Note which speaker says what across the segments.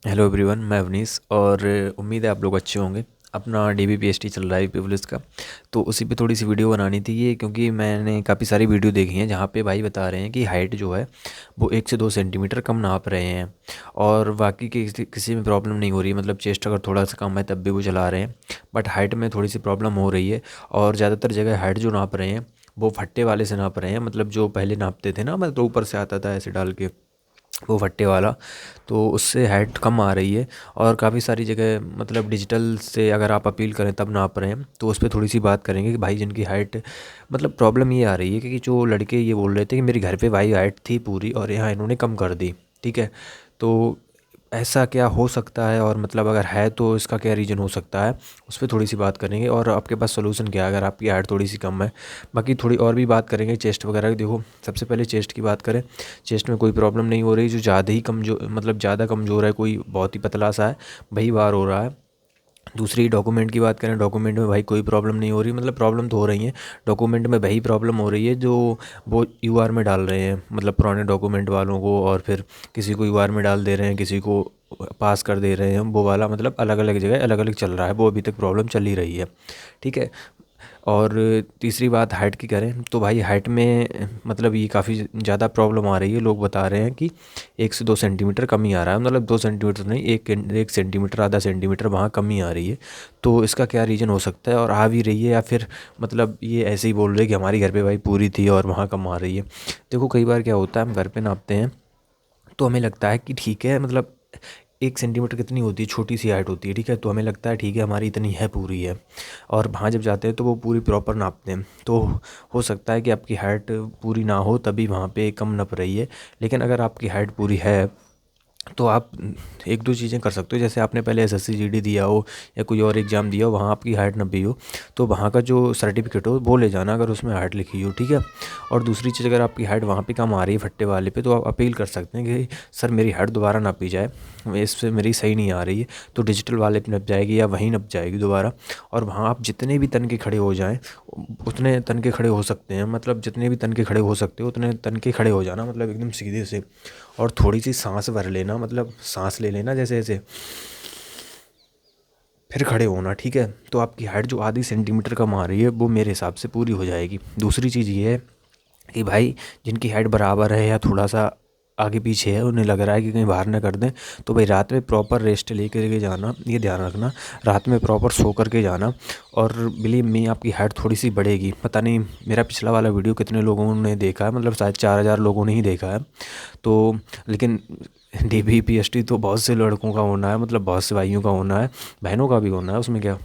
Speaker 1: Hello everyone, मैं अवनीश और उम्मीद है आप लोग अच्छे होंगे। अपना डीबीपीएसटी चल रहा है यूपी पुलिस का। तो उसी पे थोड़ी सी वीडियो बनानी थी ये, क्योंकि मैंने काफ़ी सारी वीडियो देखी हैं जहाँ पे भाई बता रहे हैं कि हाइट जो है वो 1 से 2 सेंटीमीटर कम नाप रहे हैं। और बाकी किसी में प्रॉब्लम नहीं हो रही है, मतलब चेस्ट अगर थोड़ा सा कम है तब भी वो चला रहे हैं। बट हाइट में थोड़ी सी प्रॉब्लम हो रही है। और ज़्यादातर जगह हाइट जो नाप रहे हैं वो फट्टे वाले से नाप रहे हैं, मतलब जो पहले नापते थे ना, मतलब तो ऊपर से आता था ऐसे डाल के, वो फट्टे वाला। तो उससे हाइट कम आ रही है। और काफ़ी सारी जगह मतलब डिजिटल से अगर आप अपील करें तब नाप रहे हैं, तो उस पर थोड़ी सी बात करेंगे कि भाई जिनकी हाइट मतलब प्रॉब्लम ये आ रही है कि जो लड़के ये बोल रहे थे कि मेरे घर पे भाई हाइट थी पूरी और यहाँ इन्होंने कम कर दी। ठीक है। तो ऐसा क्या हो सकता है, और मतलब अगर है तो इसका क्या रीज़न हो सकता है, उस पर थोड़ी सी बात करेंगे। और आपके पास सोल्यूशन क्या है अगर आपकी हाइट थोड़ी सी कम है। बाकी थोड़ी और भी बात करेंगे चेस्ट वगैरह की। देखो, सबसे पहले चेस्ट की बात करें। चेस्ट में कोई प्रॉब्लम नहीं हो रही, जो ज़्यादा ही कमजोर मतलब ज़्यादा कमज़ोर है, कोई बहुत ही पतला सा है, वही बार हो रहा है। दूसरी डॉक्यूमेंट की बात करें, डॉक्यूमेंट में भाई कोई प्रॉब्लम नहीं हो रही, मतलब प्रॉब्लम तो हो रही है। डॉक्यूमेंट में वही प्रॉब्लम हो रही है जो वो यूआर में डाल रहे हैं, मतलब पुराने डॉक्यूमेंट वालों को, और फिर किसी को यूआर में डाल दे रहे हैं, किसी को पास कर दे रहे हैं, वो वाला मतलब अलग अलग जगह अलग अलग चल रहा है, वो अभी तक प्रॉब्लम चल ही रही है। ठीक है। और तीसरी बात हाइट की करें तो भाई हाइट में मतलब ये काफ़ी ज़्यादा प्रॉब्लम आ रही है। लोग बता रहे हैं कि 1 से 2 सेंटीमीटर कम ही आ रहा है, मतलब 2 सेंटीमीटर नहीं, एक सेंटीमीटर आधा सेंटीमीटर वहाँ कम ही आ रही है। तो इसका क्या रीज़न हो सकता है, और आ भी रही है, या फिर मतलब ये ऐसे ही बोल रहे हैं कि हमारी घर पे भाई पूरी थी और वहाँ कम आ रही है। देखो, कई बार क्या होता है, हम घर पे नापते हैं तो हमें लगता है कि ठीक है, मतलब 1 सेंटीमीटर कितनी होती है, छोटी सी हाइट होती है। ठीक है, तो हमें लगता है ठीक है हमारी इतनी है, पूरी है। और वहाँ जब जाते हैं तो वो पूरी प्रॉपर नापते हैं, तो हो सकता है कि आपकी हाइट पूरी ना हो तभी वहाँ पे कम नप रही है। लेकिन अगर आपकी हाइट पूरी है तो आप एक दो चीज़ें कर सकते हो। जैसे आपने पहले एसएससी जीडी दिया हो या कोई और एग्ज़ाम दिया हो, वहाँ आपकी हाइट 90 हो, तो वहाँ का जो सर्टिफिकेट हो वो ले जाना अगर उसमें हाइट लिखी हो। ठीक है। और दूसरी चीज़, अगर आपकी हाइट वहाँ पे कम आ रही है फट्टे वाले पे, तो आप अपील कर सकते हैं कि सर मेरी हाइट दोबारा नापी जाए, इससे मेरी सही नहीं आ रही है। तो डिजिटल वाले पे नप जाएगी या वहीं नप जाएगी दोबारा। और वहाँ आप जितने भी तन के खड़े हो जाएं, उतने तन के खड़े हो सकते हैं, मतलब जितने भी तन के खड़े हो सकते हो उतने तन के खड़े हो जाना, मतलब एकदम सीधे से। और थोड़ी सी सांस भर लेना, मतलब सांस ले लेना जैसे ऐसे, फिर खड़े होना। ठीक है। तो आपकी हाइट जो आधी सेंटीमीटर कम आ रही है वो मेरे हिसाब से पूरी हो जाएगी। दूसरी चीज़ ये है कि भाई जिनकी हाइट बराबर है या थोड़ा सा आगे पीछे है, उन्हें लग रहा है कि कहीं बाहर ना कर दें, तो भाई रात में प्रॉपर रेस्ट लेकर के जाना, ये ध्यान रखना। रात में प्रॉपर सो करके जाना। और बिलीव मी, आपकी हाइट थोड़ी सी बढ़ेगी। पता नहीं मेरा पिछला वाला वीडियो कितने लोगों ने देखा है, मतलब शायद 4,000 लोगों ने ही देखा है। तो लेकिन डीबीपीएसटी तो बहुत से लड़कों का होना है, मतलब बहुत से भाइयों का होना है, बहनों का भी होना है, उसमें क्या।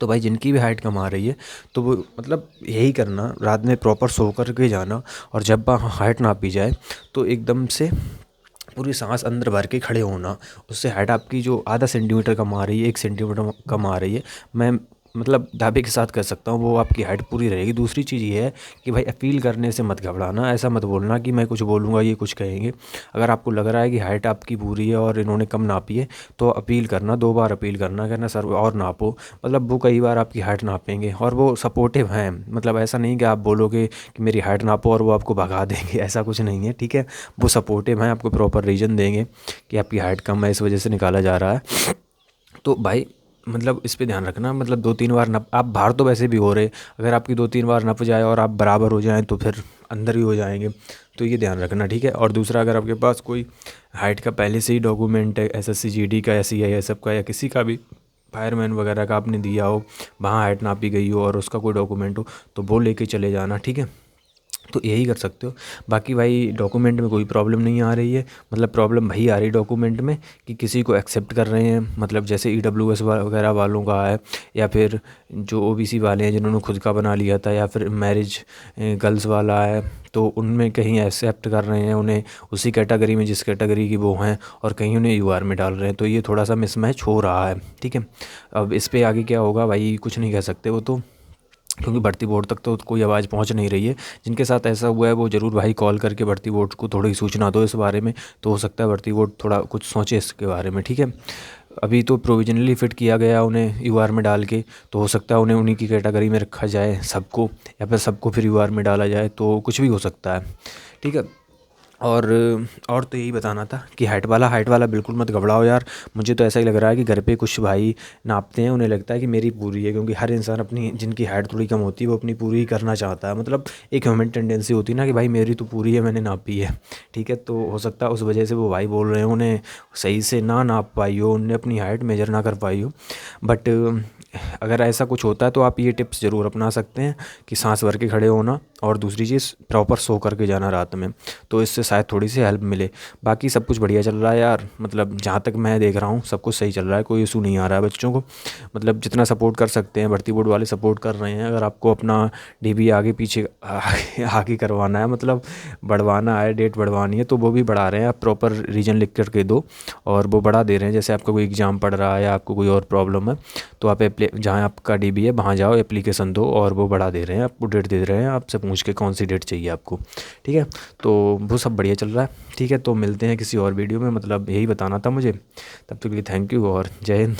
Speaker 1: तो भाई जिनकी भी हाइट कम आ रही है, तो वो मतलब यही करना, रात में प्रॉपर सो कर के जाना। और जब हाइट नापी जाए तो एकदम से पूरी सांस अंदर भर के खड़े होना। उससे हाइट आपकी जो आधा सेंटीमीटर कम आ रही है, 1 सेंटीमीटर कम आ रही है, मैं मतलब दावे के साथ कह सकता हूँ वो आपकी हाइट पूरी रहेगी। दूसरी चीज़ ये है कि भाई अपील करने से मत घबराना। ऐसा मत बोलना कि मैं कुछ बोलूँगा ये कुछ कहेंगे। अगर आपको लग रहा है कि हाइट आपकी पूरी है और इन्होंने कम नापी है, तो अपील करना, 2 बार अपील करना, कहना सर और नापो। मतलब वो कई बार आपकी हाइट नापेंगे और वो सपोर्टिव हैं। मतलब ऐसा नहीं कि आप बोलोगे कि मेरी हाइट नापो और वो आपको भगा देंगे, ऐसा कुछ नहीं है। ठीक है। वो सपोर्टिव हैं, आपको प्रॉपर रीज़न देंगे कि आपकी हाइट कम है, इस वजह से निकाला जा रहा है। तो भाई मतलब इस पे ध्यान रखना, मतलब 2-3 बार नप, आप बाहर तो वैसे भी हो रहे, अगर आपकी 2-3 बार नप जाए और आप बराबर हो जाएं तो फिर अंदर ही हो जाएंगे। तो ये ध्यान रखना। ठीक है। और दूसरा, अगर आपके पास कोई हाइट का पहले से ही डॉक्यूमेंट है, एसएससी जीडी का या सीआईएसएफ का या किसी का भी, फायरमैन वगैरह का आपने दिया हो, वहाँ हाइट नापी गई हो और उसका कोई डॉक्यूमेंट हो, तो वो लेके चले जाना। ठीक है। तो यही कर सकते हो। बाकी भाई डॉक्यूमेंट में कोई प्रॉब्लम नहीं आ रही है, मतलब प्रॉब्लम वही आ रही है डॉक्यूमेंट में कि किसी को एक्सेप्ट कर रहे हैं, मतलब जैसे ईडब्ल्यूएस वगैरह वालों का है, या फिर जो ओबीसी वाले हैं जिन्होंने खुद का बना लिया था, या फिर मैरिज गर्ल्स वाला है, तो उनमें कहीं एक्सेप्ट कर रहे हैं उन्हें उसी कैटेगरी में जिस कैटेगरी की वो हैं, और कहीं उन्हें यूआर में डाल रहे हैं। तो ये थोड़ा सा मिसमैच हो रहा है। ठीक है। अब इस पे आगे क्या होगा भाई कुछ नहीं कह सकते वो तो, क्योंकि भर्ती बोर्ड तक तो कोई आवाज़ पहुंच नहीं रही है। जिनके साथ ऐसा हुआ है वो ज़रूर भाई कॉल करके भर्ती बोर्ड को थोड़ी सूचना दो इस बारे में, तो हो सकता है भर्ती बोर्ड थोड़ा कुछ सोचे इसके बारे में। ठीक है। अभी तो प्रोविजनली फिट किया गया उन्हें यूआर में डाल के, तो हो सकता है उन्हें उन्हीं की कैटेगरी में रखा जाए सबको, या फिर सबको फिर यूआर में डाला जाए, तो कुछ भी हो सकता है। ठीक है। और और तो यही बताना था कि हाइट वाला बिल्कुल मत घबराओ यार। मुझे तो ऐसा ही लग रहा है कि घर पे कुछ भाई नापते हैं, उन्हें लगता है कि मेरी पूरी है, क्योंकि हर इंसान अपनी जिनकी हाइट थोड़ी कम होती है वो अपनी पूरी ही करना चाहता है। मतलब एक ह्यूमन टेंडेंसी होती है ना कि भाई मेरी तो पूरी है, मैंने नापी है। ठीक है, तो हो सकता है उस वजह से वो भाई बोल रहे हैं, उन्हें सही से ना नाप पाई हो, उन्हें अपनी हाइट मेजर ना कर पाई हो। बट अगर ऐसा कुछ होता है तो आप ये टिप्स ज़रूर अपना सकते हैं कि सांस भर के खड़े होना, और दूसरी चीज़ प्रॉपर सो करके जाना रात में। तो इससे शायद थोड़ी सी हेल्प मिले। बाकी सब कुछ बढ़िया चल रहा है यार, मतलब जहाँ तक मैं देख रहा हूँ सब कुछ सही चल रहा है, कोई इशू नहीं आ रहा है बच्चों को। मतलब जितना सपोर्ट कर सकते हैं भर्ती बोर्ड वाले सपोर्ट कर रहे हैं। अगर आपको अपना डीबी आगे पीछे आगे करवाना है, मतलब बढ़वाना है, डेट बढ़वानी है, तो वो भी बढ़ा रहे हैं। आप प्रॉपर रीजन लिख करके दो और वो बढ़ा दे रहे हैं। जैसे आपका कोई एग्ज़ाम पड़ रहा है या आपको कोई और प्रॉब्लम है, तो आप जहाँ आपका डीबी है वहाँ जाओ, एप्लीकेशन दो, और वो बढ़ा दे रहे हैं, आपको डेट दे रहे हैं, आपसे पूछ के कौन सी डेट चाहिए आपको। ठीक है, तो वो सब बढ़िया चल रहा है। ठीक है, तो मिलते हैं किसी और वीडियो में, मतलब यही बताना था मुझे। तब तक के लिए थैंक यू और जय हिंद।